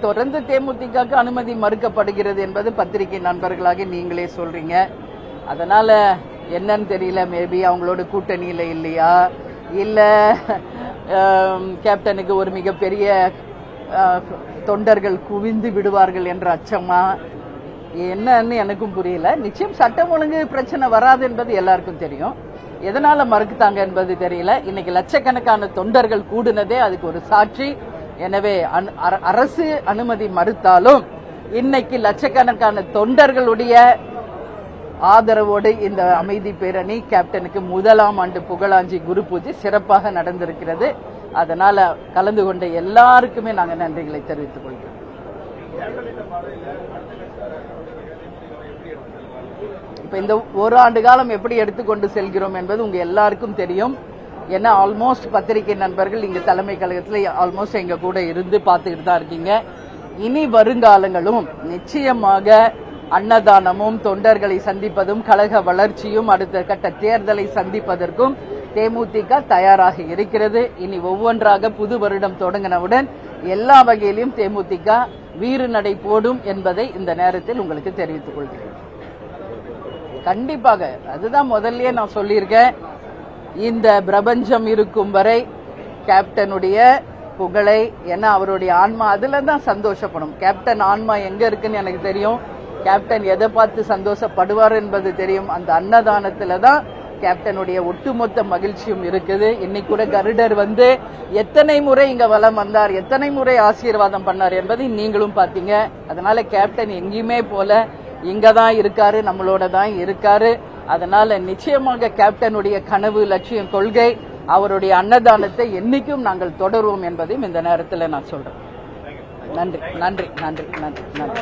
தொடர்ந்து தேமுதிகக்கு அனுமதி மறுக்கப்படுகிறது என்பது பத்திரிகை நண்பர்களாக நீங்களே சொல்றீங்க. அதனால என்னன்னு தெரியல, மேபி அவங்களோட கூட்டணியில இல்லையா, இல்ல கேப்டனுக்கு ஒரு மிகப்பெரிய தொண்டர்கள் குவிந்து விடுவார்கள் என்ற அச்சமா, என்னன்னு எனக்கும் புரியல. நிச்சயம் சட்டம் ஒழுங்கு பிரச்சனை வராது என்பது எல்லாருக்கும் தெரியும். எதனால மறுக்குத்தாங்க என்பது தெரியல. இன்னைக்கு லட்சக்கணக்கான தொண்டர்கள் கூடுனதே அதுக்கு ஒரு சாட்சி. எனவே அரசு அனுமதி மறுத்தாலும் இன்னைக்கு லட்சக்கணக்கான தொண்டர்களுடைய ஆதரவோடு இந்த அமைதி பேரணி கேப்டனுக்கு 1ஆம் ஆண்டு புகழாஞ்சி குரு பூஜை சிறப்பாக நடந்திருக்கிறது. அதனால கலந்து கொண்ட எல்லாருக்குமே நாங்கள் நன்றிகளை தெரிவித்துக் கொள்கிறோம். இப்ப இந்த ஒரு ஆண்டு காலம் எப்படி எடுத்துக்கொண்டு செல்கிறோம் என்பது உங்க எல்லாருக்கும் தெரியும். ஏன்னா ஆல்மோஸ்ட் பத்திரிகை நண்பர்கள் இங்க தலைமை கழகத்தில் ஆல்மோஸ்ட் எங்க கூட இருந்து பார்த்துக்கிட்டு தான் இருக்கீங்க. இனி வருங்காலங்களும் நிச்சயமாக அன்னதானமும் தொண்டர்களை சந்திப்பதும் கழக வளர்ச்சியும் அடுத்த கட்ட தேர்தலை சந்திப்பதற்கும் தேமுதிக தயாராக இருக்கிறது. இனி ஒவ்வொன்றாக புது வருடம் தொடங்கினவுடன் எல்லா வகையிலும் தேமுதிக வீறு நடை போடும் என்பதை இந்த நேரத்தில் உங்களுக்கு தெரிவித்துக் கொள்கிறேன். கண்டிப்பாக அதுதான் முதல்லயே நான் சொல்லியிருக்கேன். இந்த பிரபஞ்சம் இருக்கும் வரை கேப்டனுடைய புகழை, ஏன்னா அவருடைய ஆன்மா அதுல தான் சந்தோஷப்படும். கேப்டன் ஆன்மா எங்க இருக்குன்னு எனக்கு தெரியும். கேப்டன் எதை பார்த்து சந்தோஷப்படுவார் என்பது தெரியும். அந்த அன்னதானத்துல தான் கேப்டனுடைய ஒட்டுமொத்த மகிழ்ச்சியும் இருக்குது. இன்னைக்கு கூட கருடர் வந்து எத்தனை முறை இங்க வலம் வந்தார், எத்தனை முறை ஆசீர்வாதம் பண்ணார் என்பதை நீங்களும் பாத்தீங்க. அதனால கேப்டன் எங்கேயுமே போல இங்கதான் இருக்காரு, நம்மளோட தான் இருக்காரு. அதனால நிச்சயமாக கேப்டனுடைய கனவு, லட்சியம், கொள்கை, அவருடைய அன்னதானத்தை என்னைக்கும் நாங்கள் தொடருவோம் என்பதையும் இந்த நேரத்தில் நான் சொல்றேன். நன்றி நன்றி நன்றி நன்றி நன்றி.